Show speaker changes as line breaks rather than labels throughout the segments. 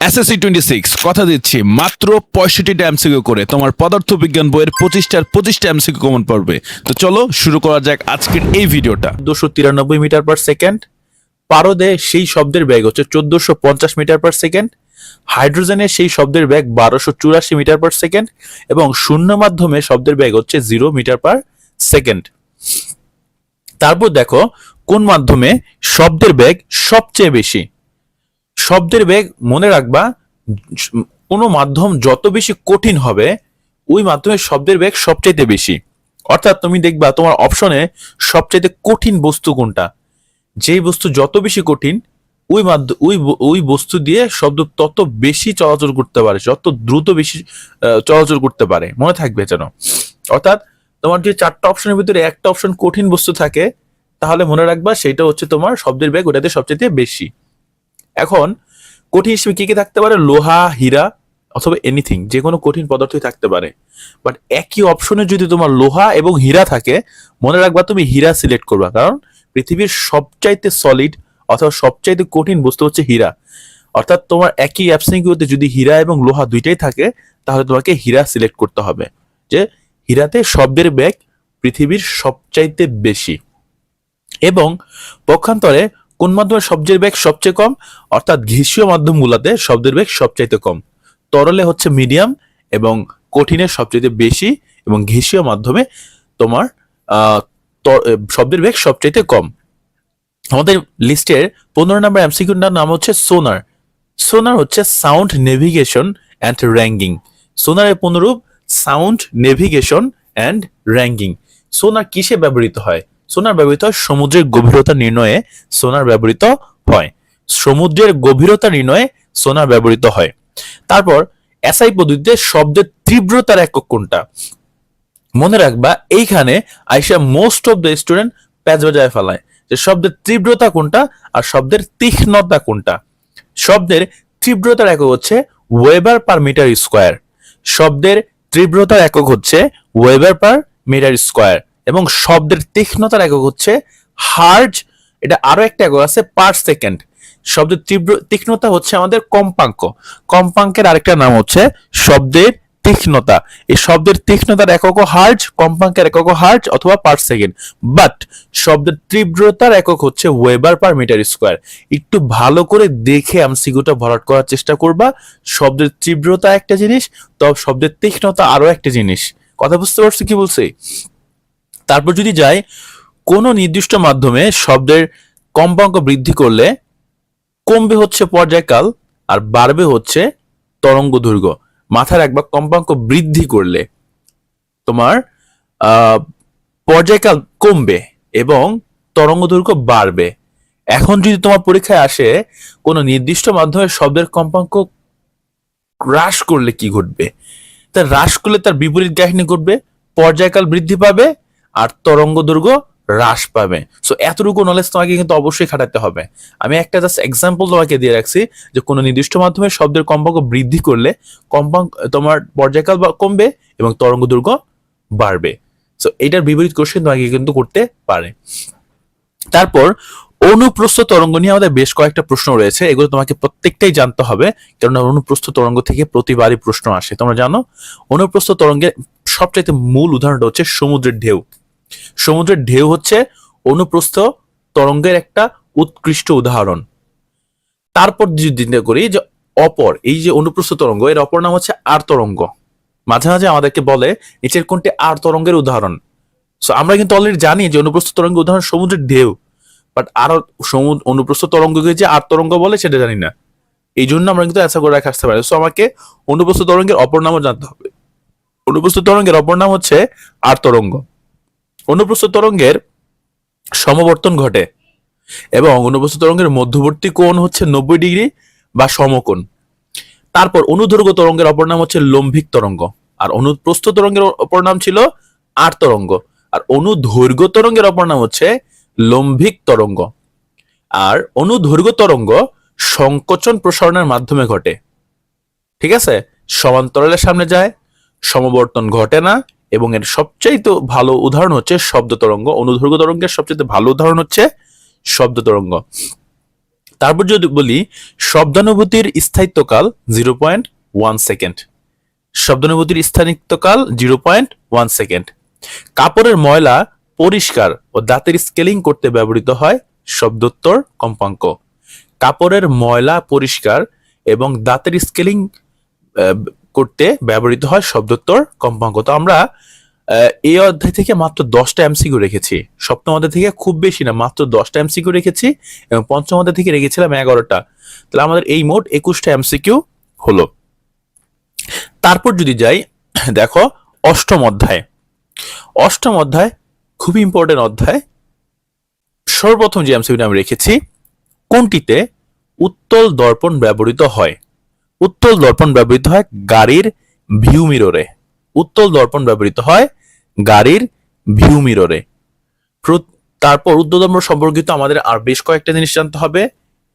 SSC 26 কথা দিচ্ছি মাত্র 65টা এমসিকিউ করে তোমার পদার্থবিজ্ঞান বইয়ের 25টা এমসিকিউ কমন পড়বে। তো চলো শুরু করা যাক আজকের এই ভিডিওটা।
293 মিটার পার সেকেন্ড। পারদে সেই শব্দের বেগ হচ্ছে 1450 মিটার পার সেকেন্ড। হাইড্রোজেনের সেই শব্দের বেগ 1284 মিটার পার সেকেন্ড এবং শূন্য মাধ্যমে শব্দের বেগ হচ্ছে 0 মিটার পার সেকেন্ড। তারপর দেখো কোন মাধ্যমে শব্দের বেগ সবচেয়ে বেশি। শব্দের বেগ মনে রাখবা, কোনো মাধ্যম যত বেশি কঠিন হবে ওই মাধ্যমে শব্দের বেগ সবচাইতে বেশি। অর্থাৎ তুমি দেখবা তোমার অপশনে সবচাইতে কঠিন বস্তু কোনটা, যেই বস্তু যত বেশি কঠিন ওই বস্তু দিয়ে শব্দ তত বেশি চলাচল করতে পারে, যত দ্রুত বেশি চলাচল করতে পারে, মনে থাকবে যেন। অর্থাৎ তোমার যে চারটা অপশনের ভিতরে একটা অপশন কঠিন বস্তু থাকে, তাহলে মনে রাখবা সেটা হচ্ছে তোমার শব্দের বেগ ওটাতে সবচেয়ে বেশি। এখন কঠিন হিসেবে কি কি থাকতে পারে? লোহা, হীরা অথবা এনিথিং, যে কোনো কঠিন পদার্থই থাকতে পারে। বাট একই অপশনে যদি তোমার লোহা এবং হীরা থাকে, মনে রাখবা তুমি হীরা সিলেক্ট করবা, কারণ পৃথিবীর সবচাইতে সলিড অথবা সবচাইতে কঠিন বস্তু হচ্ছে হীরা। অর্থাৎ তোমার একই অ্যাপসিকিউতে যদি হীরা এবং লোহা দুইটাই থাকে, তাহলে তোমাকে হীরা সিলেক্ট করতে হবে, যে হীরাতে শব্দের বেগ পৃথিবীর সবচাইতে বেশি। এবং পক্ষান্তরে কোন মাধ্যমে শব্দের বেগ সবচেয়ে কম? অর্থাৎ ঘেঁষীয় মাধ্যমগুলোতে শব্দের বেগ সবচাইতে কম। তরলে হচ্ছে মিডিয়াম এবং কঠিনের সবচাইতে বেশি এবং ঘেঁষীয় মাধ্যমে তোমার শব্দের বেগ সবচাইতে কম। আমাদের লিস্টের 15 নম্বর এমসিকিউটার নাম হচ্ছে সোনার। সোনার হচ্ছে সাউন্ড নেভিগেশন অ্যান্ড র্যাঙ্কিং। সোনারের পুনরূপ sound navigation and ranking. Sonar কিসে ব্যবহৃত হয়? সোনার ব্যবহৃত হয় সমুদ্রের গভীরতা নির্ণয়ে। সোনার ব্যবহৃত হয় সমুদ্রের গভীরতা নির্ণয়ে সোনার ব্যবহৃত হয়। তারপর এসআই পদ্ধতিতে শব্দের তীব্রতার একক কোনটা? মনে রাখবা এইখানে আইসা মোস্ট অফ দ্য স্টুডেন্ট প্যাচ বাজায় ফেলায় যে শব্দের তীব্রতা কোনটা আর শব্দের তীক্ষ্ণতা কোনটা। শব্দের তীব্রতার একক হচ্ছে ওয়েবার পার মিটার স্কোয়ার। শব্দের তীব্রতার একক হচ্ছে ওয়েবার পার মিটার স্কোয়ার এবং শব্দের তীক্ষ্ণতার একক হচ্ছে হার্জ। এটা আরো একটা একক আছে, পার সেকেন্ড। শব্দের তীক্ষ্ণতা হচ্ছে আমাদের কম্পাঙ্ক। কম্পাঙ্কের আরেকটা নাম হচ্ছে শব্দের তীক্ষ্ণতা। এই শব্দের তীক্ষ্ণতার একক হার্জ, কম্পাঙ্কের একক হার্জ অথবা পার সেকেন্ড। বাট শব্দের তীব্রতার একক হচ্ছে ওয়েবার পার মিটার স্কোয়ার। একটু ভালো করে দেখে এমসিকিউটা ভরাট করার চেষ্টা করবা। শব্দের তীব্রতা একটা জিনিস, তো শব্দের তীক্ষ্ণতা আরো একটা জিনিস। কথা বুঝতে পারছো কি বলছি? তারপর যদি যাই, কোন নির্দিষ্ট মাধ্যমে শব্দের কম্পাঙ্ক বৃদ্ধি করলে কমবে হচ্ছে পর্যায়কাল আর বাড়বে হচ্ছে তরঙ্গ দৈর্ঘ্য। মাথায় রাখবা, কম্পাঙ্ক বৃদ্ধি করলে তোমার পর্যায়কাল কমবে এবং তরঙ্গ দৈর্ঘ্য বাড়বে। এখন যদি তোমার পরীক্ষায় আসে কোন নির্দিষ্ট মাধ্যমে শব্দের কম্পাঙ্ক হ্রাস করলে কি ঘটবে, তা হ্রাস করলে তার বিপরীত কাহিনী ঘটবে, পর্যায়কাল বৃদ্ধি পাবে আর তরঙ্গ দৈর্ঘ্য হ্রাস পাবে। সো এতটুকু নলেজ তোমাকে কিন্তু অবশ্যই খাটাতে হবে। আমি একটা জাস্ট এক্সাম্পল তোমাকে দিয়ে রাখছি যে কোনো নির্দিষ্ট মাধ্যমে শব্দের কম্পাঙ্ক বৃদ্ধি করলে কম্পাঙ্ক তোমার পর্যায়কাল কমবে এবং তরঙ্গ দৈর্ঘ্য বাড়বে। সো এটার বিপরীত কোশ্চেন তোমাকে কিন্তু করতে পারে। তারপর অনুপ্রস্থ তরঙ্গ নিয়ে আমাদের বেশ কয়েকটা প্রশ্ন রয়েছে, এগুলো তোমাকে প্রত্যেকটাই জানতে হবে, কারণ অনুপ্রস্থ তরঙ্গ থেকে প্রতিবারই প্রশ্ন আসে। তোমরা জানো অনুপ্রস্থ তরঙ্গের সবচাইতে মূল উদাহরণটা হচ্ছে সমুদ্রের ঢেউ। সমুদ্রের ঢেউ হচ্ছে অনুপ্রস্থ তরঙ্গের একটা উৎকৃষ্ট উদাহরণ। তারপর যদি চিন্তা করি যে এই যে অনুপ্রস্থ তরঙ্গ, এর অপর নাম হচ্ছে আর তরঙ্গ। মাঝে মাঝে আমাদেরকে বলে নিচের কোনটি আর তরঙ্গের উদাহরণ। সো আমরা কিন্তু অলরেডি জানি যে অনুপ্রস্থ তরঙ্গের উদাহরণ সমুদ্রের ঢেউ, বাট আরো অনুপ্রস্থ তরঙ্গকে যে আর তরঙ্গ বলে সেটা জানি না। এই জন্য আমরা কিন্তু অ্যান্সার করে রাখতে পারি। সো আমাকে অনুপ্রস্থ তরঙ্গের অপর নামও জানতে হবে। অনুপ্রস্থ তরঙ্গের অপর নাম হচ্ছে আর তরঙ্গ। অনুপ্রস্থ তরঙ্গের সমবর্তন ঘটে এবং অনুপ্রস্থ তরঙ্গের মধ্যবর্তী কোণ হচ্ছে 90 ডিগ্রি বা সমকোণ। তারপর অনুদৈর্ঘ্য তরঙ্গের অপর নাম হচ্ছে লম্বিক তরঙ্গ, আর অনুপ্রস্থ তরঙ্গের অপর নাম ছিল আর তরঙ্গ, আর অনুদৈর্ঘ্য তরঙ্গের অপর নাম হচ্ছে লম্বিক তরঙ্গ। আর অনুদৈর্ঘ্য তরঙ্গ সংকোচন প্রসারণের মাধ্যমে ঘটে। ঠিক আছে, সমান্তরালের সামনে যায়, সমবর্তন ঘটে না এবং এর সবচাইতে ভালো উদাহরণ হচ্ছে শব্দ তরঙ্গ। অনুদৈর্ঘ্য তরঙ্গের সবচেয়ে ভালো উদাহরণ হচ্ছে শব্দ তরঙ্গ। তারপর যদি বলি শব্দানুভূতির স্থায়িত্বকাল 0.1 সেকেন্ড। শব্দানুভূতির স্থায়িত্বকাল 0.1 সেকেন্ড। কাপড়ের ময়লা পরিষ্কার ও দাঁতের স্কেলিং করতে ব্যবহৃত হয় শব্দোত্তর কম্পাঙ্ক। কাপড়ের ময়লা পরিষ্কার এবং দাঁতের স্কেলিং করতে ব্যবহৃত হয় শব্দোত্তর কম্পাঙ্ক। তো আমরা এই অধ্যায় থেকে মাত্র 10টা এমসিকিউ রেখেছি। সপ্তম অধ্যায় থেকে খুব বেশি না, মাত্র 10টা এমসিকিউ রেখেছি এবং পঞ্চম অধ্যায় থেকে রেখেছিলাম 11টা। তাহলে আমাদের এই মোট 21টা এমসিকিউ হলো। তারপর যদি যাই, দেখো অষ্টম অধ্যায়। অষ্টম অধ্যায় খুবই ইম্পর্টেন্ট অধ্যায়। সর্বপ্রথম যে এমসিকিউটা আমি রেখেছি, কোনটিতে উত্তল দর্পণ ব্যবহৃত হয়? উত্তল দর্পণ ব্যবহৃত হয় গাড়ির ভিউ মিররে। উত্তল দর্পণ ব্যবহৃত হয় গাড়ির ভিউ মিররে। তারপর উত্তল দর্পণ সম্পর্কিত আমাদের আর বেশ কয়েকটা জিনিস জানতে হবে,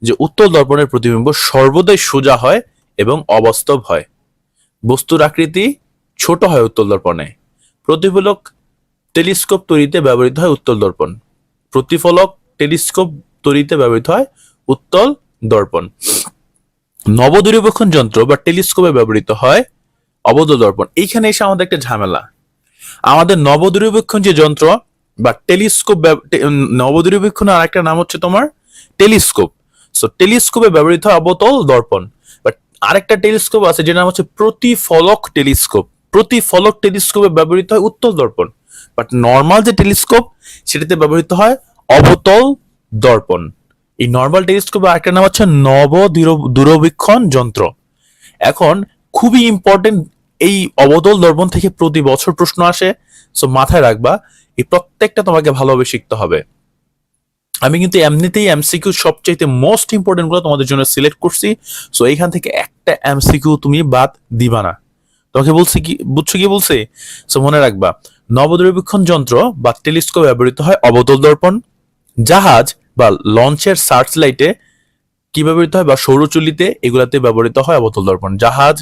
যে উত্তল দর্পণের প্রতিবিম্ব সর্বদাই সোজা হয় এবং অবাস্তব হয়। বস্তুর আকৃতি ছোট হয় উত্তল দর্পণে। প্রতিফলক টেলিস্কোপ তৈরিতে ব্যবহৃত হয় উত্তল দর্পণ। প্রতিফলক টেলিস্কোপ তৈরিতে ব্যবহৃত হয় উত্তল দর্পণ। নবদূরবীক্ষণ যন্ত্র বা টেলিস্কোপে ব্যবহৃত হয় অবতল দর্পণ। এইখানে এসে আমাদের একটা ঝামেলা। আমাদের নবদূরবীক্ষণ যে যন্ত্র বা টেলিস্কোপ, নবদূরবীক্ষণের আরেকটা নাম হচ্ছে তোমার টেলিস্কোপ। সো টেলিস্কোপে ব্যবহৃত হয় অবতল দর্পণ। বাট আরেকটা টেলিস্কোপ আছে যেটার নাম হচ্ছে প্রতিফলক টেলিস্কোপ। প্রতিফলক টেলিস্কোপে ব্যবহৃত হয় উত্তল দর্পণ। বাট নর্মাল যে টেলিস্কোপ সেটাতে ব্যবহৃত হয় অবতল দর্পণ। এই নর্মাল টেলিস্কোপের আরেকটা নাম হচ্ছে নবদূরবীক্ষণ যন্ত্র। এখন খুবই ইম্পর্টেন্ট, এই অবতল দর্পণ থেকে প্রতি বছর প্রশ্ন আসে। সো মাথায় রাখবা, এই প্রত্যেকটা তোমাকে ভালোভাবে শিখতে হবে। আমি কিন্তু এমনিতেই এমসিকিউ সবচাইতে মোস্ট ইম্পর্টেন্ট গুলো তোমাদের জন্য সিলেক্ট করছি। সো এইখান থেকে একটা এমসিকিউ তুমি বাদ দিবা না। তোমাকে বলছি কি, বুঝছো কি বলছি? সো মনে রাখবা, নবদূরবীক্ষণ যন্ত্র বা টেলিস্কোপ ব্যবহৃত হয় অবতল দর্পণ। জাহাজ বা লঞ্চের সার্চ লাইটে কি ব্যবহৃত হয়, বা সৌরচুল্লিতে, এগুলাতে ব্যবহৃত হয় অবতল দর্পণ। জাহাজ,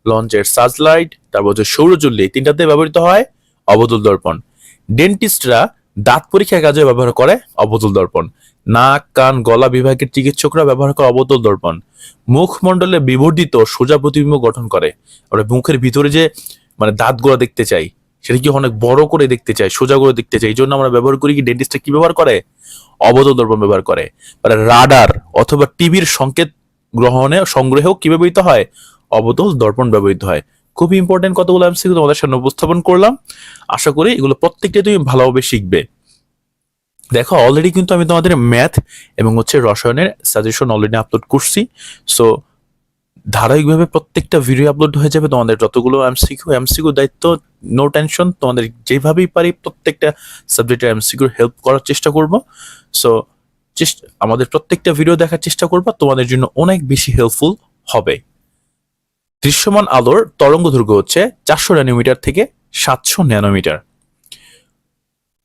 লঞ্চের সার্চ লাইট, তারপর হচ্ছে সৌরচুল্লি, তিনটাতে ব্যবহৃত হয় অবতল দর্পণ। ডেন্টিস্টরা দাঁত পরীক্ষার কাজে ব্যবহার করে অবতল দর্পণ। নাক, কান, গলা বিভাগের চিকিৎসকরা ব্যবহার করে অবতল দর্পণ। মুখমণ্ডলে বিবর্ধিত সোজা প্রতিবিম্ব গঠন করে। আমরা মুখের ভিতরে যে মানে দাঁতগুলো দেখতে চাই, সেটা কি অনেক বড় করে দেখতে চাই, সোজা করে দেখতে চাই, এই জন্য আমরা ব্যবহার করি কি, ডেন্টিস্টরা কি ব্যবহার করে, অবতল দর্পণ ব্যবহার করে। রাডার অথবা টিভির সংকেত সংগ্রহেও কি ব্যবহৃত হয়, অবতল দর্পণ ব্যবহৃত হয়। খুবই ইম্পর্টেন্ট কতগুলো এমসিকিউ তোমাদের সামনে উপস্থাপন করলাম। আশা করি এগুলো প্রত্যেকটাই তুমি ভালোভাবে শিখবে। দেখো অলরেডি কিন্তু আমি তোমাদের ম্যাথ এবং হচ্ছে রসায়নের সাজেশন অলরেডি আপলোড করছি। সো ধারাবাহিকভাবে প্রত্যেকটা ভিডিও আপলোড হয়ে যাবে। তোমাদের যতগুলো এমসিকিউ দায়িত্ব, নো টেনশন, তোমাদের যেভাবেই পারি প্রত্যেকটা সাবজেক্টের এমসিকিউর হেল্প করার চেষ্টা করব। সো আমাদের প্রত্যেকটা ভিডিও দেখার চেষ্টা করবা, তোমাদের জন্য অনেক বেশি হেল্পফুল হবে। দৃশ্যমান আলোর তরঙ্গ দৈর্ঘ্য হচ্ছে 400 ন্যানোমিটার থেকে 700 ন্যানোমিটার।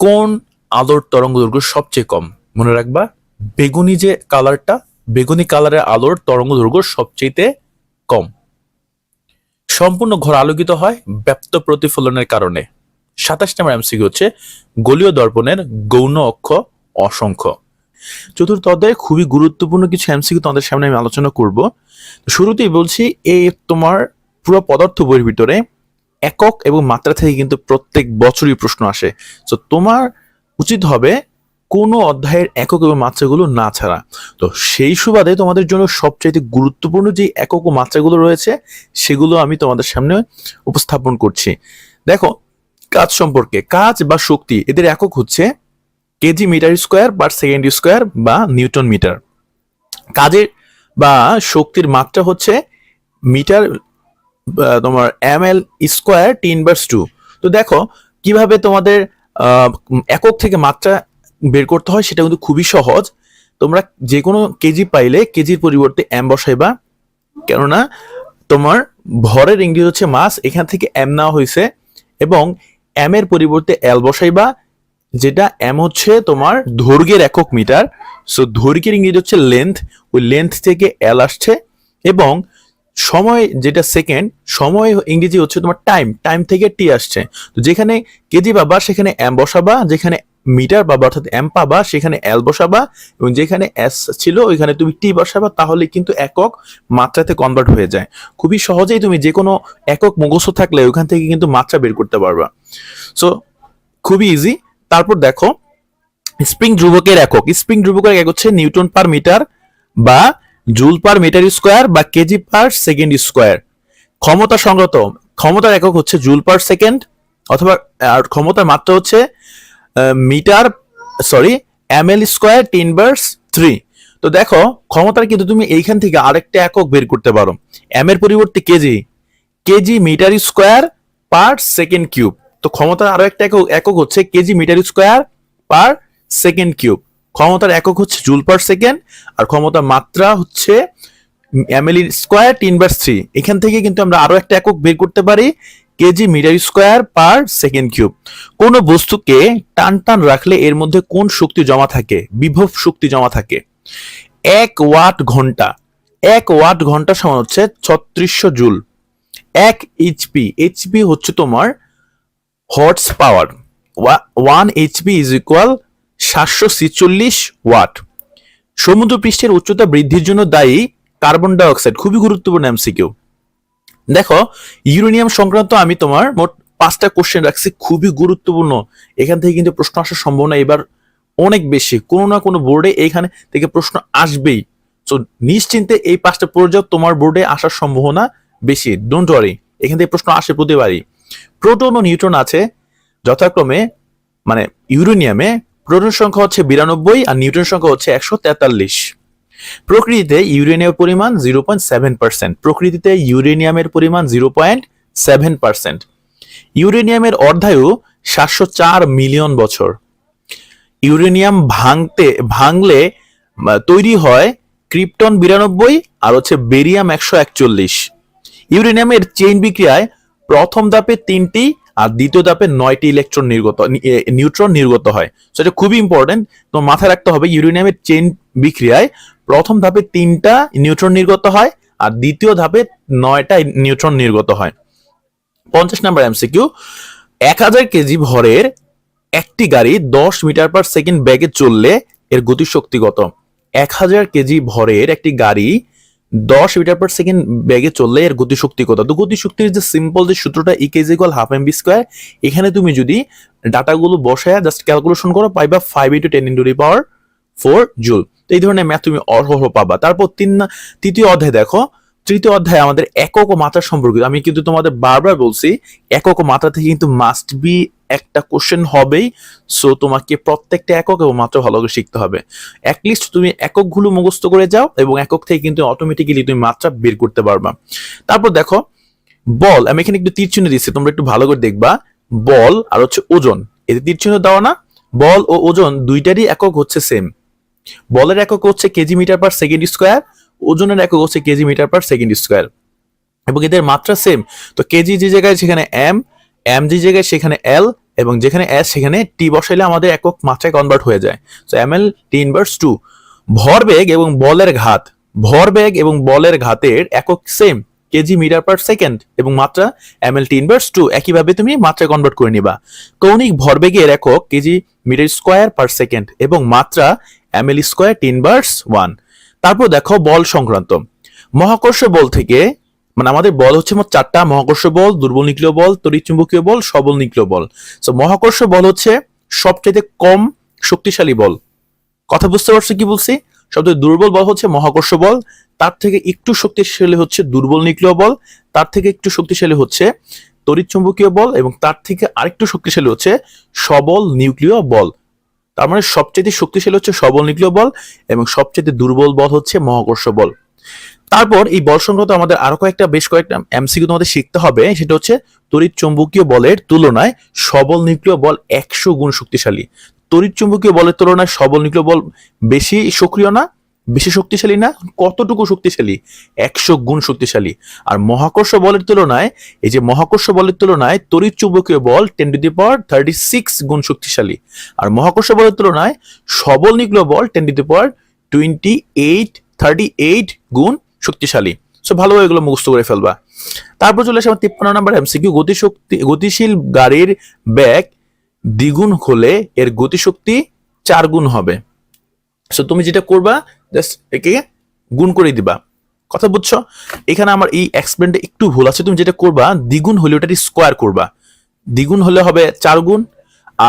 কোন আলোর তরঙ্গ দৈর্ঘ্য সবচেয়ে কম? মনে রাখবা, বেগুনি যে কালারটা, বেগুনি কালারের আলোর তরঙ্গ দৈর্ঘ্য সবচেয়ে কম। সম্পূর্ণ ঘর আলোকিত হয় ব্যাপ্ত প্রতিফলনের কারণে। 27 নম্বর এমসিকিউ হচ্ছে গোলীয় দর্পণের গৌণ অক্ষ অসংখ্য। চতুর্থ অধ্যায়ে খুবই গুরুত্বপূর্ণ কিছু এমসিকিউ তোমাদের সামনে আমি আলোচনা করব। শুরুতেই বলছি, এই তোমার পুরো পদার্থ বইয়ের ভিতরে একক এবং মাত্রা থেকে কিন্তু প্রত্যেক বছরই প্রশ্ন আসে। তো তোমার উচিত হবে কোনো অধ্যায়ের একক এবং মাত্রাগুলো না ছাড়া। তো সেই সুবাদে তোমাদের জন্য সবচাইতে গুরুত্বপূর্ণ যে একক ও মাত্রাগুলো রয়েছে সেগুলো আমি তোমাদের সামনে উপস্থাপন করছি। দেখো, কাজ সম্পর্কে, কাজ বা শক্তি, এদের একক হচ্ছে KG metre square per second square বা নিউটন মিটার। কাজের বা শক্তির মাত্রা হচ্ছে মিটার তোমার ml স্কোয়ার 10/2। তো দেখো কিভাবে তোমাদের একক থেকে মাত্রা বের করতে হয়, সেটা কিন্তু খুবই সহজ। তোমরা যে কোনো কেজি পাইলে কেজির পরিবর্তে এম বসাইবা, কেননা তোমার ভরের ইংরেজি হচ্ছে মাস, এখান থেকে এম নেওয়া হয়েছে, এবং এম এর পরিবর্তে এল বসাইবা, যেটা এম হচ্ছে তোমার দৈর্ঘ্যের একক মিটার। সো দৈর্ঘ্যের ইংরেজি হচ্ছে লেন্থ, ওই লেন্থ থেকে এল আসছে, এবং সময় যেটা সেকেন্ড, সময় ইংরেজি হচ্ছে তোমার টাইম, টাইম থেকে টি আসছে। তো যেখানে কেজি পাবা সেখানে এম বসাবা, যেখানে মিটার পাবা অর্থাৎ এম পাবা, সেখানে এল বসাবা এবং যেখানে এস ছিল ওইখানে তুমি টি বসাবা, তাহলে কিন্তু একক মাত্রাতে কনভার্ট হয়ে যায়। খুবই সহজেই তুমি যে কোনো একক মুখস্থ থাকলে ওইখান থেকে কিন্তু মাত্রা বের করতে পারবা। সো খুবই ইজি। তারপর দেখো স্প্রিং ধ্রুবকের একক। স্প্রিং ধ্রুবকের একক হচ্ছে নিউটন পার মিটার বা জুল পার মিটার স্কোয়ার বা কেজি পার সেকেন্ড স্কোয়ার। ক্ষমতা সংগত, ক্ষমতার একক হচ্ছে জুল পার সেকেন্ড অথবা আর ক্ষমতার মাত্রা হচ্ছে মিটার ml স্কোয়ার 10^3। তো দেখো ক্ষমতার কিন্তু তুমি এইখান থেকে আরেকটা একক বের করতে পারো, এম এর পরিবর্তে KG metre square per second cube. তো ক্ষমতার আরো একটা একক হচ্ছে KG metre square per second cube. ক্ষমতার একক হচ্ছে জুল পার সেকেন্ড আর ক্ষমতার মাত্রা হচ্ছে ml স্কোয়ার 10/3। এখান থেকে কিন্তু আমরা আরো একটা একক বের করতে পারি, KG metre square per second cube. কোন বস্তুকে টান টান রাখলে এর মধ্যে কোন শক্তি জমা থাকে? বিভব শক্তি জমা থাকে। 1 ওয়াট ঘন্টা, 1 ওয়াট ঘন্টা সমান হচ্ছে 3600 জুল। 1 এইচপি, এইচপি হচ্ছে তোমার horse power. 1 HP is equal 746 watt. সমুদ্র পৃষ্ঠের উচ্চতা বৃদ্ধির জন্য দায়ী কার্বন ডাই অক্সাইড। খুবই গুরুত্বপূর্ণ এমসিকিউ। দেখো ইউরেনিয়াম সংক্রান্ত আমি তোমার মোট 5টা কোশ্চেন রাখছি, খুবই গুরুত্বপূর্ণ। এখান থেকে কিন্তু প্রশ্ন আসার সম্ভাবনা এবার অনেক বেশি, কোনো না কোনো বোর্ডে এইখানে থেকে প্রশ্ন আসবেই। তো নিশ্চিন্তে এই 5টা পড়ে যাও, তোমার বোর্ডে আসার সম্ভাবনা বেশি। ডোন্ট ওয়ারি, এখান থেকে প্রশ্ন আসে প্রতিবারই। প্রোটন ও নিউট্রন আছে যথাক্রমে, মানে ইউরেনিয়ামে প্রোটন সংখ্যা হচ্ছে 92 আর নিউট্রন সংখ্যা হচ্ছে 143। প্রকৃতিতে ইউরেনিয়ামের পরিমাণ 0.7%। প্রকৃতিতে ইউরেনিয়ামের পরিমাণ 0.7%। ইউরেনিয়ামের অর্ধায়ু 704 মিলিয়ন বছর। ইউরেনিয়াম ভাঙলে তৈরি হয় ক্রিপ্টন 92 আর হচ্ছে বেরিয়াম 141। ইউরেনিয়ামের চেইন বিক্রিয়ায় প্রথম ধাপে 3টি আর দ্বিতীয় ধাপে 9টি নিউট্রন নির্গত হয়। সেটা খুবই ইম্পর্টেন্ট, তো মাথায় রাখতে হবে ইউরেনিয়ামের চেইন বিক্রিয়ায় প্রথম ধাপে 3টা নিউট্রন নির্গত হয় আর দ্বিতীয় ধাপে 9টা নিউট্রন নির্গত হয়। 50 নম্বর এমসিকিউ, 1000 কেজি ভরের একটি গাড়ি 10 মিটার পার সেকেন্ড বেগে চললে এর গতিশক্তি কত? 1000 কেজি ভরের একটি গাড়ি 10 মিটার পার সেকেন্ড বেগে চললে এর গতিশক্তি কত? তো গতিশক্তির যে সিম্পল যে সূত্রটা E = ½ mv²। এখানে তুমি যদি ডাটাগুলো বসায় জাস্ট ক্যালকুলেশন করো পাইবা 5 × 10⁴ জুল। তো এই ধরনের ম্যাথ তুমি অহরহ পাবা। তারপর তৃতীয় অধ্যায় দেখো, তৃতীয় অধ্যায়ে আমাদের একক ও মাত্রা সম্পর্কিত। আমি কিন্তু তোমাদের বারবার বলছি একক ও মাত্রা থেকে কিন্তু মাস্ট বি একটা কোশ্চেন হবেই। সো তোমাকে প্রত্যেকটা একক এবং মাত্রা ভালো করে শিখতে হবে। অ্যাটলিস্ট তুমি এককগুলো মুখস্থ করে যাও এবং একক থেকে কিন্তু অটোমেটিক্যালি তুমি মাত্রা বের করতে পারবা। তারপর দেখো বল, আমি এখানে একটু তীর চিহ্ন দিচ্ছি, তোমরা একটু ভালো করে দেখবা। বল আর হচ্ছে ওজন, এতে তীর চিহ্ন দেওয়া না। বল ও ওজন দুইটারই একক হচ্ছে সেম। বলের একক হচ্ছে KG metre per second square, ওজনের একক হচ্ছে KG metre per second square এবং এদের মাত্রা সেম। তো কেজি যে জায়গায় সেখানে এম যে জায়গায় সেখানে এল এবং যেখানে এস সেখানে টি বসাইলে আমাদের একক মাত্রায় কনভার্ট হয়ে যায়। So ml 10/2। ভরবেগ এবং বলের ঘাতের একক same, KG metre per second এবং মাত্রা ml 10/2। একইভাবে তুমি মাত্রায় কনভার্ট করে নিবা। কৌণিক ভরবেগের একক KG metre square per second এবং মাত্রা ml স্কোয়ার 10/1। তারপর দেখো বল সংক্রান্ত। মহাকর্ষ বল থেকে, মানে আমাদের বল হচ্ছে মোট 4টা, মহাকর্ষ বল, দুর্বল নিউক্লিয় বল, তড়িৎচুম্বকীয় বল, সবল নিউক্লিয় বল। সো মহাকর্ষ বল হচ্ছে সবচেয়ে কম শক্তিশালী বল। কথা বুঝতে পারছো কি বলছি? সবচেয়ে দুর্বল বল হচ্ছে মহাকর্ষ বল, তার থেকে একটু শক্তিশালী হচ্ছে দুর্বল নিউক্লিয় বল, তার থেকে একটু শক্তিশালী হচ্ছে তড়িৎচুম্বকীয় বল এবং তার থেকে আরেকটু শক্তিশালী হচ্ছে সবল নিউক্লিয় বল। তার মানে সবচেয়ে শক্তিশালী হচ্ছে সবল নিউক্লিয় বল এবং সবচেয়ে দুর্বল বল হচ্ছে মহাকর্ষ বল। তারপর এই বল সংক্রান্ত আমাদের আরো বেশ কয়েকটা এমসিকিউ তোমাদের শিখতে হবে। সেটা হচ্ছে তড়িৎ চুম্বকীয় বলের তুলনায় সবল নিউক্লিয় বল 100 গুণ শক্তিশালী। তড়িৎ চুম্বকীয় বলের তুলনায় সবল নিউক্লিয় বল বেশি সক্রিয় না, বেশি শক্তিশালী না, কতটুকু শক্তিশালী? 100 গুণ শক্তিশালী। আর মহাকর্ষ বলের তুলনায় তড়িৎ চুম্বকীয় বল 10⁻36 গুণ শক্তিশালী। আর মহাকর্ষ বলের তুলনায় সবল নিউক্লিয় বল 10⁻38 গুণ শক্তিশালী। সো ভালোভাবে এগুলো মুখস্থ করে ফেলবা। তারপর চলে আসে আমার 53 নম্বর এমসিকিউ, গতিশীল গাড়ির বেগ দ্বিগুণ হলে এর গতিশক্তি 4 গুণ হবে। সো তুমি যেটা করবা জাস্ট একে গুণ করে দিবা। কথা বুঝছো? এখানে আমার এই এক্সপ্লেনটা একটু ভুল আছে। তুমি যেটা করবা দ্বিগুণ হলে ওটার স্কোয়ার করবা। দ্বিগুণ হলে হবে 4 গুণ,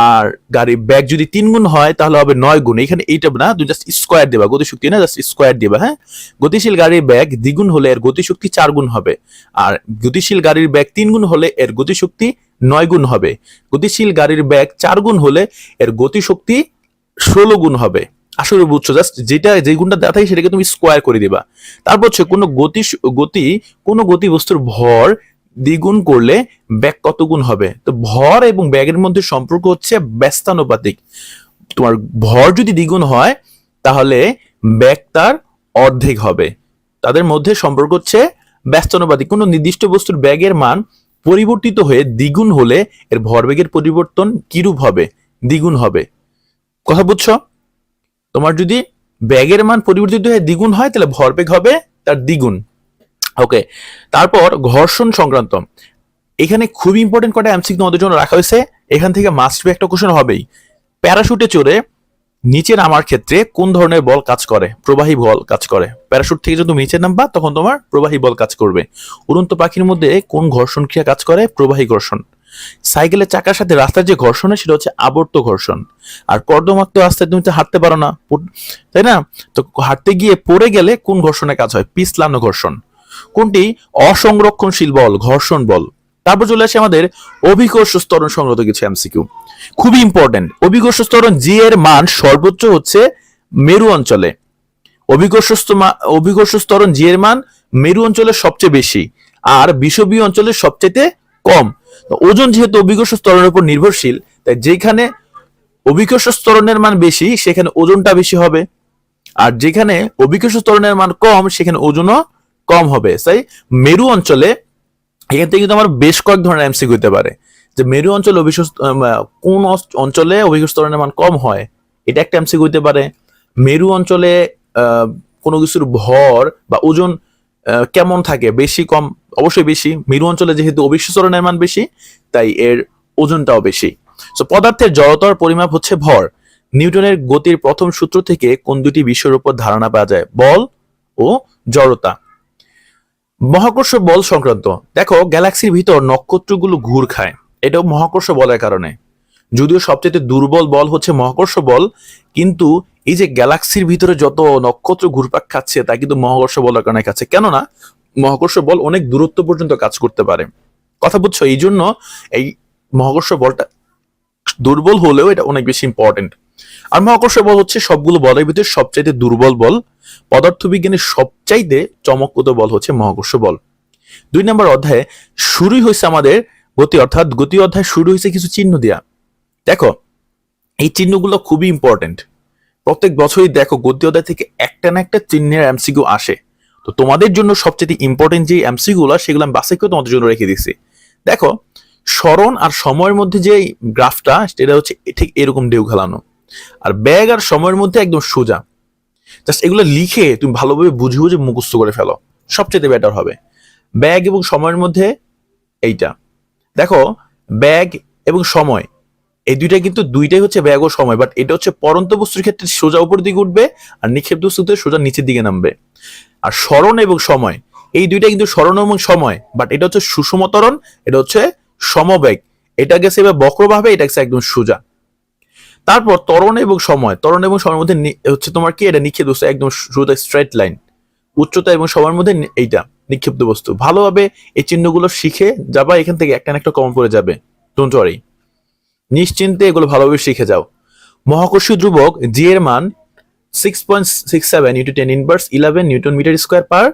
আর গাড়ির ব্যাগ যদি 3 গুণ হয় তাহলে হবে 9 গুণ। এখানে এইটা না, তুমি জাস্ট স্কোয়ার দিবা, গতিশক্তি না জাস্ট স্কোয়ার দিবা। হ্যাঁ, গতিশীল গাড়ির ব্যাগ দ্বিগুণ হলে এর গতিশক্তি 4 গুণ হবে, আর গতিশীল গাড়ির ব্যাগ 3 গুণ হলে এর গতিশক্তি 9 গুণ হবে। গতিশীল গাড়ির ব্যাগ 4 গুণ হলে এর গতিশক্তি 16 গুণ হবে। আসলে বুঝছো? জাস্ট যেটা যে গুণটা দেওয়া থাকে সেটাকে তুমি স্কোয়ার করে দিবা। তারপর হচ্ছে কোনো গতি বস্তুর ভর দ্বিগুণ করলে ব্যাগ কত গুণ হবে। তো ভর এবং ব্যাগের মধ্যে সম্পর্ক হচ্ছে ব্যস্তানুপাতিক। তোমার ভর যদি দ্বিগুণ হয় তাহলে ব্যাগ তার অর্ধেক হবে। তাদের মধ্যে সম্পর্ক হচ্ছে ব্যস্তানুপাতিক। কোনো নির্দিষ্ট বস্তুর ব্যাগের মান পরিবর্তিত হয়ে দ্বিগুণ হলে এর ভরবেগের পরিবর্তন কিরূপ হবে? দ্বিগুণ হবে। কথা বুঝছো? তোমার যদি ব্যাগের মান পরিবর্তিত হয়ে দ্বিগুণ হয় তাহলে ভরবেগ হবে তার দ্বিগুণ। ওকে, তারপর ঘর্ষণ সংক্রান্ত এখানে খুবই ইম্পর্টেন্ট কটা এমসিকিউ তোমাদের জন্য রাখা হয়েছে। এখান থেকে মাস্ট বি একটা কোশ্চেন হবেই। প্যারাশুটে চড়ে নিচে নামার ক্ষেত্রে কোন ধরনের বল কাজ করে? প্রবাহী বল কাজ করে। প্যারাশুট থেকে যখন তুমি নিচে নামবা তখন তোমার প্রবাহী বল কাজ করবে। উড়ন্ত পাখির মধ্যে কোন ঘর্ষণ ক্রিয়া কাজ করে? প্রবাহী ঘর্ষণ। সাইকেলের চাকার সাথে রাস্তার যে ঘর্ষণ হয় সেটা হচ্ছে আবর্ত ঘর্ষণ। আর কর্দমাক্ত রাস্তায় তুমি তো হাঁটতে পারো না, তাই না? তো হাঁটতে গিয়ে পড়ে গেলে কোন ঘর্ষণে কাজ হয়? পিছলানো ঘর্ষণ। কোনটি অসংরক্ষণশীল বল? ঘর্ষণ বল। তারপর চলে আসে আমাদের অভিকর্ষ ত্বরণ সংক্রান্ত কিছু এমসিকিউ, খুবই ইম্পর্টেন্ট। অভিকর্ষ ত্বরণ জি এর মান সর্বোচ্চ হচ্ছে মেরু অঞ্চলে। অভিকর্ষ ত্বরণ জি এর মান মেরু অঞ্চলে সবচেয়ে বেশি আর বিষুবীয় অঞ্চলে সবচেয়ে কম। ওজন যেহেতু অভিকর্ষ ত্বরণের উপর নির্ভরশীল, তাই যেখানে অভিকর্ষ ত্বরণের মান বেশি সেখানে ওজনটা বেশি হবে, আর যেখানে অভিকর্ষ ত্বরণের মান কম সেখানে ওজনও কম হবে। তাই মেরু অঞ্চলে এখান থেকে কিন্তু আমার বেশ কয়েক ধরনের এমসিকিউ হতে পারে যে মেরু অঞ্চলে কোন অঞ্চলে অভিকর্ষ ত্বরণের মান কম হয়, এটা একটা এমসিকিউ হতে পারে। মেরু অঞ্চলে কোনো কিছুর ভর বা ওজন কেমন থাকে? বেশি কম? অবশ্যই বেশি। মেরু অঞ্চলে যেহেতু অভিকর্ষ ত্বরণের মান বেশি তাই এর ওজনটাও বেশি। সো পদার্থের জড়তার পরিমাপ হচ্ছে ভর। নিউটনের গতির প্রথম সূত্র থেকে কোন দুটি বিষয়ের উপর ধারণা পাওয়া যায়? বল ও জড়তা। মহাকর্ষ বল সংক্রান্ত দেখো, গ্যালাক্সির ভিতর নক্ষত্রগুলো ঘুর খায়, এটাও মহাকর্ষ বলের কারণে। যদিও সবচেয়ে দুর্বল বল হচ্ছে মহাকর্ষ বল, কিন্তু এই যে গ্যালাক্সির ভিতরে যত নক্ষত্র ঘুরপাক খাচ্ছে তা কিন্তু মহাকর্ষ বলের কারণে খাচ্ছে। কেননা মহাকর্ষ বল অনেক দূরত্ব পর্যন্ত কাজ করতে পারে। কথা বুঝছো? এই জন্য এই মহাকর্ষ বলটা দুর্বল হলেও এটা অনেক বেশি ইম্পর্টেন্ট। আর মহাকর্ষ বল হচ্ছে সবগুলো বলের ভিতরে সবচাইতে দুর্বল বল। পদার্থবিজ্ঞানের সবচাইতে চমকপ্রদ বল হচ্ছে মহাকর্ষ বল। 2 নম্বর অধ্যায়ে শুরুই হয়েছে আমাদের গতি, অর্থাৎ গতি অধ্যায় শুরু হয়েছে কিছু চিহ্ন দিয়া। দেখো এই চিহ্নগুলো খুবই ইম্পর্টেন্ট। প্রত্যেক বছরই দেখো গতি অধ্যায় থেকে একটা না একটা চিহ্নের এমসিকিউ আসে। তো তোমাদের জন্য সবচেয়ে ইম্পর্টেন্ট যে এমসিকিউগুলো সেগুলো আমি বাছাই করে তোমাদের জন্য রেখে দিচ্ছি। দেখো, স্মরণ আর সময়ের মধ্যে যে গ্রাফটা সেটা হচ্ছে ঠিক এরকম ঢেউ খেলানো, আর ব্যাগ আর সময়ের মধ্যে একদম সোজা। জাস্ট এগুলো লিখে তুমি ভালোভাবে বুঝে বুঝে মুখস্থ করে ফেলো, সবচেয়ে বেটার হবে। ব্যাগ এবং সময়ের মধ্যে এইটা দেখো, ব্যাগ এবং সময় এই দুইটাই হচ্ছে ব্যাগ ও সময়, বাট এটা হচ্ছে পরন্ত বস্তুর ক্ষেত্রে সোজা উপর দিকে উঠবে আর নিক্ষেপ্ত বস্তুতে সোজা নিচের দিকে নামবে। আর স্মরণ এবং সময় এই দুইটা কিন্তু স্মরণ এবং সময়, বাট এটা হচ্ছে সুষম ত্বরণ, এটা হচ্ছে সমবেগ। এটা গেছে এবার বক্রভাবে, এটা গেছে একদম সোজা। তারপর ত্বরণ এবং সময়ের মধ্যে হচ্ছে তোমার কি, এটা নিক্ষেপ বস্তু, একদম সোজা স্ট্রেট লাইন। উচ্চতা এবং সময়ের মধ্যে এইটা নিক্ষিপ্ত বস্তু। ভালোভাবে এই চিহ্নগুলো শিখে যাবা, এখান থেকে একটা না একটা কমন পড়ে যাবে, ডোন্ট ওয়ারি। নিশ্চিন্তে এগুলো ভালোভাবে শিখে যাও। মহাকর্ষীয় ধ্রুবক জি এর মান 6.67 × 10⁻11 newton metre square per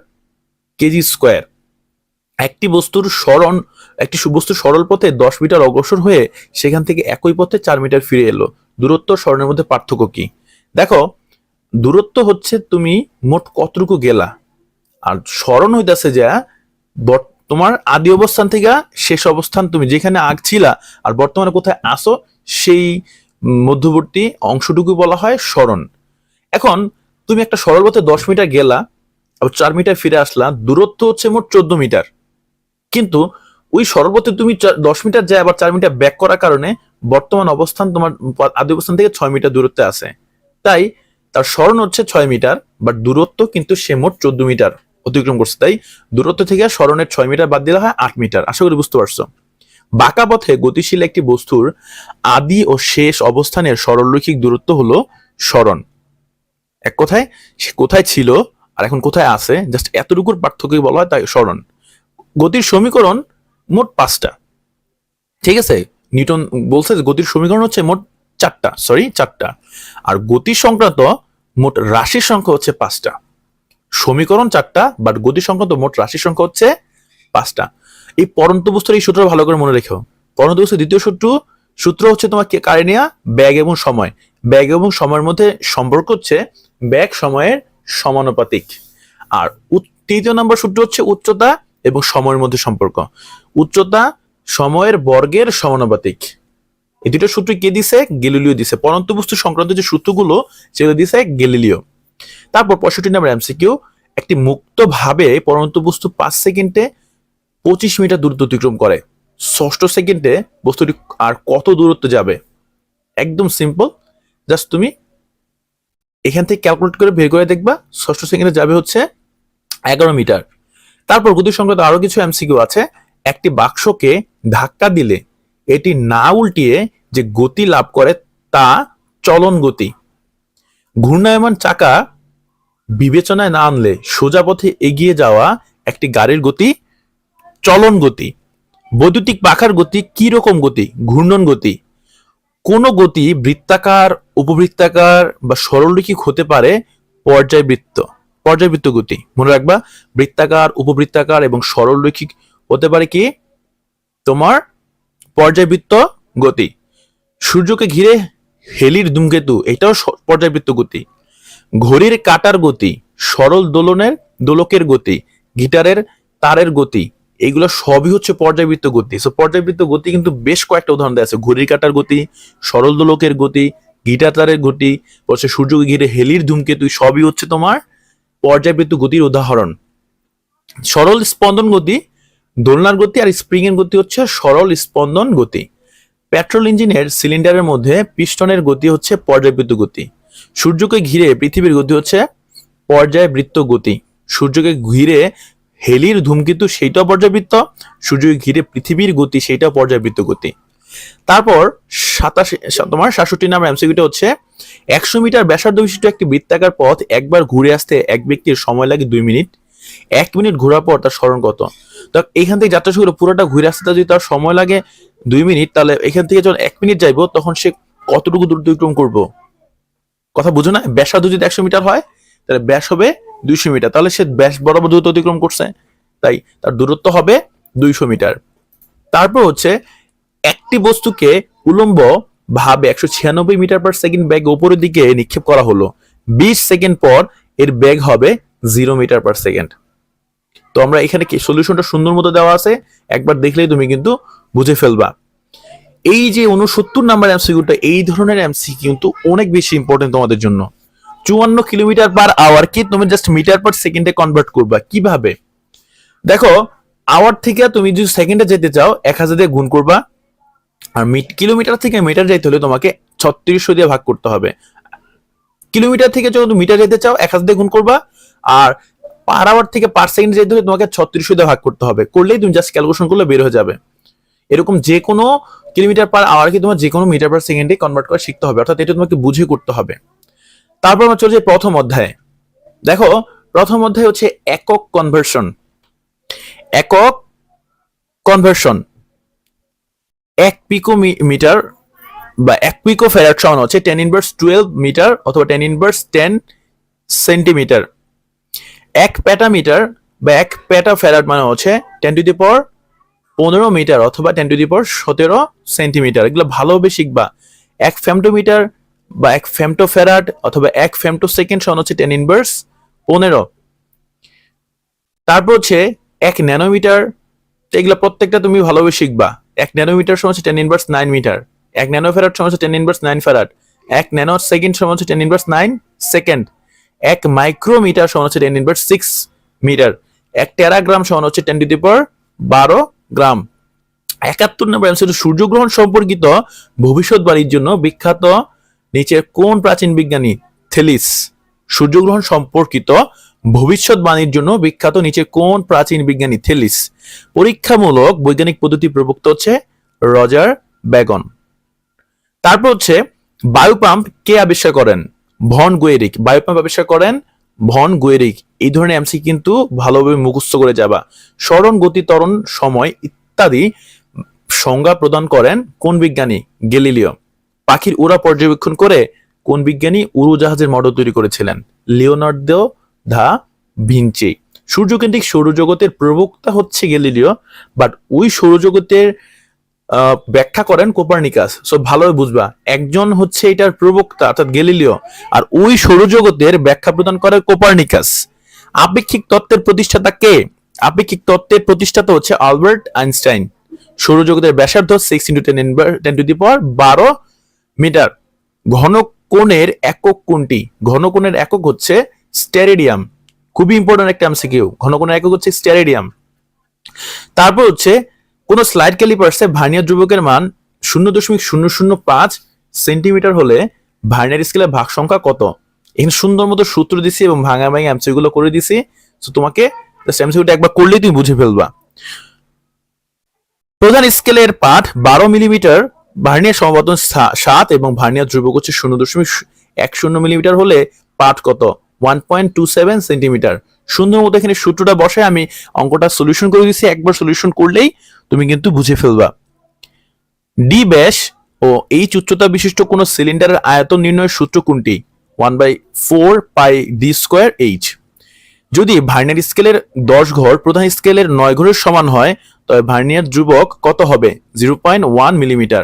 KG square. একটি বস্তুর সরল পথে 10 মিটার অগ্রসর হয়ে সেখান থেকে একই পথে 4 মিটার ফিরে এলো, দূরত্ব স্মরণের মধ্যে পার্থক্য কি? দেখো, দূরত্ব হচ্ছে তুমি মোট কতটুকু গেলা, আর স্মরণ হইতেছে যে তোমার আদি অবস্থান থেকে শেষ অবস্থান, তুমি যেখানে ছিলা আর বর্তমানে কোথায় আসো সেই মধ্যবর্তী অংশটুকু বলা হয় স্মরণ। এখন তুমি একটা সরল পথে 10 মিটার গেলা, আবার 4 মিটার ফিরে আসলা, দূরত্ব হচ্ছে মোট 14 মিটার। কিন্তু ওই সরল পথে তুমি 10 মিটার যায় আবার 4 মিটার ব্যাক করার কারণে বর্তমান অবস্থান তোমার আদি অবস্থান থেকে 6 মিটার দূরত্বে আছে, তাই তার সরণ হচ্ছে 6 মিটার, বাট দূরত্ব কিন্তু সে মোট 14 মিটার অতিক্রম করছে, তাই দূরত্ব থেকে সরণের 6 মিটার বাদ দিলে হয় 8 মিটার। আশা করি বুঝতে পারছো। বাঁকা পথে গতিশীল একটি বস্তুর আদি ও শেষ অবস্থানের সরলরৈখিক দূরত্ব হলো সরণ। এক কথায় সে কোথায় ছিল আর এখন কোথায় আছে, জাস্ট এতটুকুর পার্থক্যই বলা হয় তাই সরণ। গতির সমীকরণ মোট 5টা, ঠিক আছে। নিউটন বলছে যে গতির সমীকরণ হচ্ছে মোট 4টা, আর গতি সংক্রান্ত মোট রাশির সংখ্যা হচ্ছে 5টা। সমীকরণ 4টা, বাট গতি সংক্রান্ত মোট রাশির সংখ্যা হচ্ছে 5টা। এই পরন্ত বস্তুর এই সূত্র ভালো করে মনে রেখো। পরন্ত বস্তুর দ্বিতীয় সূত্র হচ্ছে তোমার কারে নেয়া, বেগ এবং সময়। বেগ এবং সময়ের মধ্যে সম্পর্ক হচ্ছে বেগ সময়ের সমানুপাতিক। আর তৃতীয় নম্বর সূত্র হচ্ছে উচ্চতা এবং সময়ের মধ্যে সম্পর্ক। উচ্চতা সময়ের বর্গের সমানুপাতিক। এই দুটো সূত্র কে দিছে? গ্যালিলিও দিছে। পরন্ত বস্তু সংক্রান্ত যে সূত্রগুলো সেগুলো দিছে গ্যালিলিও। তারপর 65 নম্বর এমসিকিউ, একটি মুক্ত ভাবে পরন্ত বস্তু 5 সেকেন্ডে 25 মিটার দূরত্ব অতিক্রম করে, 6 সেকেন্ডে বস্তুটি আর কত দূরত্ব যাবে? একদম সিম্পল, জাস্ট তুমি এখান থেকে ক্যালকুলেট করে বের করে দেখবা 6 সেকেন্ডে যাবে হচ্ছে 11 মিটার। তারপর গতি সংক্রান্ত আরো কিছু এমসিকিউ আছে। একটি বাক্সকে ধাক্কা দিলে এটি না উল্টিয়ে যে গতি লাভ করে তা চলন গতি। ঘূর্ণায়মান চাকা বিবেচনায় না আনলে সোজা পথে এগিয়ে যাওয়া একটি গাড়ির গতি চলন গতি। বৈদ্যুতিক পাখার গতি কি রকম গতি? ঘূর্ণন গতি। কোন গতি বৃত্তাকার, উপবৃত্তাকার বা সরলরৈখিক হতে পারে? পর্যায়বৃত্ত গতি। মনে রাখবা, বৃত্তাকার, উপবৃত্তাকার এবং সরলরৈখিক হতে পারে কি? তোমার পর্যায়বৃত্ত গতি। সূর্যকে ঘিরে হেলির ধূমকেতু, এটাও পর্যায়বৃত্ত গতি। ঘড়ির কাঁটার গতি, সরল দোলকের গতি, গিটারের তারের গতি, এগুলো সবই হচ্ছে পর্যায়বৃত্ত গতি। সো পর্যায়বৃত্ত গতি কিন্তু বেশ কয়েকটা উদাহরণ দেওয়া আছে। ঘড়ির কাঁটার গতি, সরল দোলকের গতি, গিটার তারের গতি, বলছে সূর্যকে ঘিরে হেলির ধূমকেতু, সবই হচ্ছে তোমার পর্যায়বৃত্ত গতির উদাহরণ। সরল স্পন্দন গতি, দোলনার গতি, আর স্প্রিং এর গতি হচ্ছে সরল স্পন্দন গতি। পেট্রোল ইঞ্জিনের সিলিন্ডারের মধ্যে পিস্টনের গতি হচ্ছে পর্যায়বৃত্ত গতি। সূর্যকে ঘিরে পৃথিবীর গতি হচ্ছে পর্যায়বৃত্ত গতি। সূর্যকে ঘিরে হেলির ধূমকেতু সেইটাও পর্যায়বৃত্ত, সূর্যকে ঘিরে পৃথিবীর গতি সেইটাও পর্যায়বৃত্ত গতি। তারপর 67 নম্বর এমসিকিউটা হচ্ছে 100 মিটার ব্যাসার্ধ বিশিষ্ট একটি বৃত্তাকার পথ একবার ঘুরে আসতে এক ব্যক্তির সময় লাগে 2 মিনিট। 1 মিনিট ঘোরার পর তার সরণ কত? তো এখান থেকে যাত্রা শুরু পুরোটা ঘুরে আসতে যদি তার সময় লাগে 2 মিনিট, তাহলে এখান থেকে যখন 1 মিনিট যাইবো তখন সে কতটুকু দূর অতিক্রম করবো? কথা বুঝো না? ব্যাসার্ধ যদি 100 মিটার হয় তাহলে ব্যাস হবে 200 মিটার, তাহলে সে ব্যাস বরাবর দূরত্ব অতিক্রম করছে, তাই তার দূরত্ব হবে 200 মিটার। তারপর হচ্ছে একটি বস্তুকে উলম্ব ভাবে 196 মিটার পার সেকেন্ড বেগে উপরের দিকে নিক্ষেপ করা হলো, 20 সেকেন্ড পর এর বেগ হবে 0 মিটার পার সেকেন্ড। তো আমরা এখানে কি সলিউশনটা সুন্দর মতো দেওয়া আছে, একবার দেখলেই তুমি কিন্তু বুঝে ফেলবা। এই যে 69 নাম্বার এমসিকিউটা, এই ধরনের এমসিকিউ কিন্তু অনেক বেশি ইম্পর্টেন্ট তোমাদের জন্য। 54 কিলোমিটার পার আওয়ার কি তুমি জাস্ট মিটার পার সেকেন্ডে কনভার্ট করবা কিভাবে? দেখো, আওয়ার থেকে তুমি যদি সেকেন্ডে যেতে চাও 1000 দিয়ে গুণ করবা, আর কিলোমিটার থেকে মিটার যাইতে হলে তোমাকে 3600 দিয়ে ভাগ করতে হবে। কিলোমিটার থেকে যখন তুমি মিটার যেতে চাও 1000 দিয়ে গুণ করবা, আর পার আওয়ার থেকে পার সেকেন্ড যেতে হলে তোমাকে 3600 দিয়ে ভাগ করতে হবে। করলেই তুমি জাস্ট ক্যালকুলেশন করলে বের হয়ে যাবে। এরকম যে কোনো কিলোমিটার পার আওয়ারকে তোমার যে কোনো মিটার পার সেকেন্ডে কনভার্ট করে শিখতে হবে, অর্থাৎ এটা তোমাকে বুঝে করতে হবে। তারপর আমরা চলে যাই প্রথম অধ্যায়ে। দেখো, প্রথম অধ্যায় হচ্ছে একক কনভার্সন। একক কনভার্সন 1 পিকো মিটার বা 1 পিকো ফ্যারাড সমান হচ্ছে 10^12 মিটার অথবা 10^10 সেন্টিমিটার। 1 পেটামিটার বা 1 পেটা ফ্যারাড মানে হচ্ছে 10^15 মিটার অথবা 10^17 সেন্টিমিটার। এগুলো ভালোভাবে শিখবা। 1 ফেমটোমিটার বা 1 ফেমটোফ্যারাড অথবা 1 ফেমটো সেকেন্ড সমান হচ্ছে 10^15। তারপর হচ্ছে 1 ন্যানোমিটার, এগুলো প্রত্যেকটা তুমি ভালোভাবে শিখবা। 1 ন্যানোমিটার সমান হচ্ছে 10^9 মিটার। 1 ন্যানোফ্যারাড সমান হচ্ছে 10^9 ফ্যারাড। 1 ন্যানো সেকেন্ড সমান হচ্ছে 10^9 সেকেন্ড। 1 মাইক্রোমিটার সমান হচ্ছে 10^6 মিটার। 1 টেরাগ্রাম সমান হচ্ছে 10^12 গ্রাম। 71 নম্বর এমসিকিউ, সূর্যগ্রহণ সম্পর্কিত ভবিষ্যৎবাণীর জন্য বিখ্যাত নিচের কোন প্রাচীন বিজ্ঞানী? থেলিস। সূর্যগ্রহণ সম্পর্কিত ভবিষ্যৎবাণীর জন্য বিখ্যাত নিচে কোন প্রাচীন বিজ্ঞানী? থেলিস। পরীক্ষামূলক বৈজ্ঞানিক পদ্ধতি প্রবক্তা হচ্ছে রজার ব্যাগন। তারপর হচ্ছে বায়ু পাম্প কে আবিষ্কার করেন? ভন গুয়েরিক। বায়ু পাম্প আবিষ্কার করেন ভন গুয়েরিক। এই ধরনের এমসি কিন্তু ভালোভাবে মুখস্থ করে যাবা। স্মরণ, গতি, ত্বরণ, সময় ইত্যাদি সংজ্ঞা প্রদান করেন কোন বিজ্ঞানী? গ্যালিলিও। পাখির উড়া পর্যবেক্ষণ করে কোন বিজ্ঞানী উড়োজাহাজের মডেল তৈরি করেছিলেন? Leonardo da Vinci. সূর্যকেন্দ্রিক সৌরজগতের প্রবক্তা হচ্ছে গ্যালিলিও, বাট ওই সৌরজগতের ব্যাখ্যা করেন কোপার্নিকাস। সো ভালোভাবে বুঝবা, একজন হচ্ছে এটার প্রবক্তা অর্থাৎ গ্যালিলিও, আর ওই সৌরজগতের ব্যাখ্যা প্রদান করে কোপার্নিকাস। আপেক্ষিক তত্ত্বের প্রতিষ্ঠাতা কে? আপেক্ষিক তত্ত্বের প্রতিষ্ঠাতা হচ্ছে আলবার্ট আইনস্টাইন। সৌরজগতের ব্যাসার্ধ 6 × 10⁻12 মিটার। ঘনকোণের একক কোনটি? ঘনকোণের একক হচ্ছে স্টেরেডিয়াম। খুবই ইম্পর্টেন্ট একটা এমসিকিউ। ঘনকোণের একক হচ্ছে স্টেরেডিয়াম। তারপর হচ্ছে কোন স্লাইড ক্যালিপার্সে ভার্নিয়ার ধ্রুবকের মান 0.005 সেন্টিমিটার হলে ভার্নিয়ার স্কেলের ভাগ সংখ্যা কত? এখানে সুন্দর মতো সূত্র দিছি এবং ভাঙা ভাঙা এমসিকিউ গুলো করে দিছি। সো তোমাকে এমসিকিউটা একবার করলেই তুমি বুঝে ফেলবা। প্রধান স্কেলের পাঠ 12 মিলিমিটার, ভার্নিয়ার সমাপতন 7 এবং ভার্নিয়ার ধ্রুবক হচ্ছে 0.10 মিলিমিটার হলে পাঠ কত? 1.27 সেন্টিমিটার। সুন্দর মতো এখানে সূত্রটা বসায় আমি অঙ্কটা সলিউশন করে দিচ্ছি। একবার সলিউশন করলেই তুমি কিন্তু বুঝে ফেলবা। ডি ব্যাস ও এইচ উচ্চতা বিশিষ্ট কোন সিলিন্ডারের আয়তন নির্ণয়ের সূত্র কোনটি? 1/4 পাই ডি স্কোয়ার এইচ। যদি ভার্নিয়ার স্কেলের 10 ঘর প্রধান স্কেলের 9 ঘরের সমান হয় তবে ভার্নিয়ার ধ্রুবক কত হবে? 0.1 মিলিমিটার।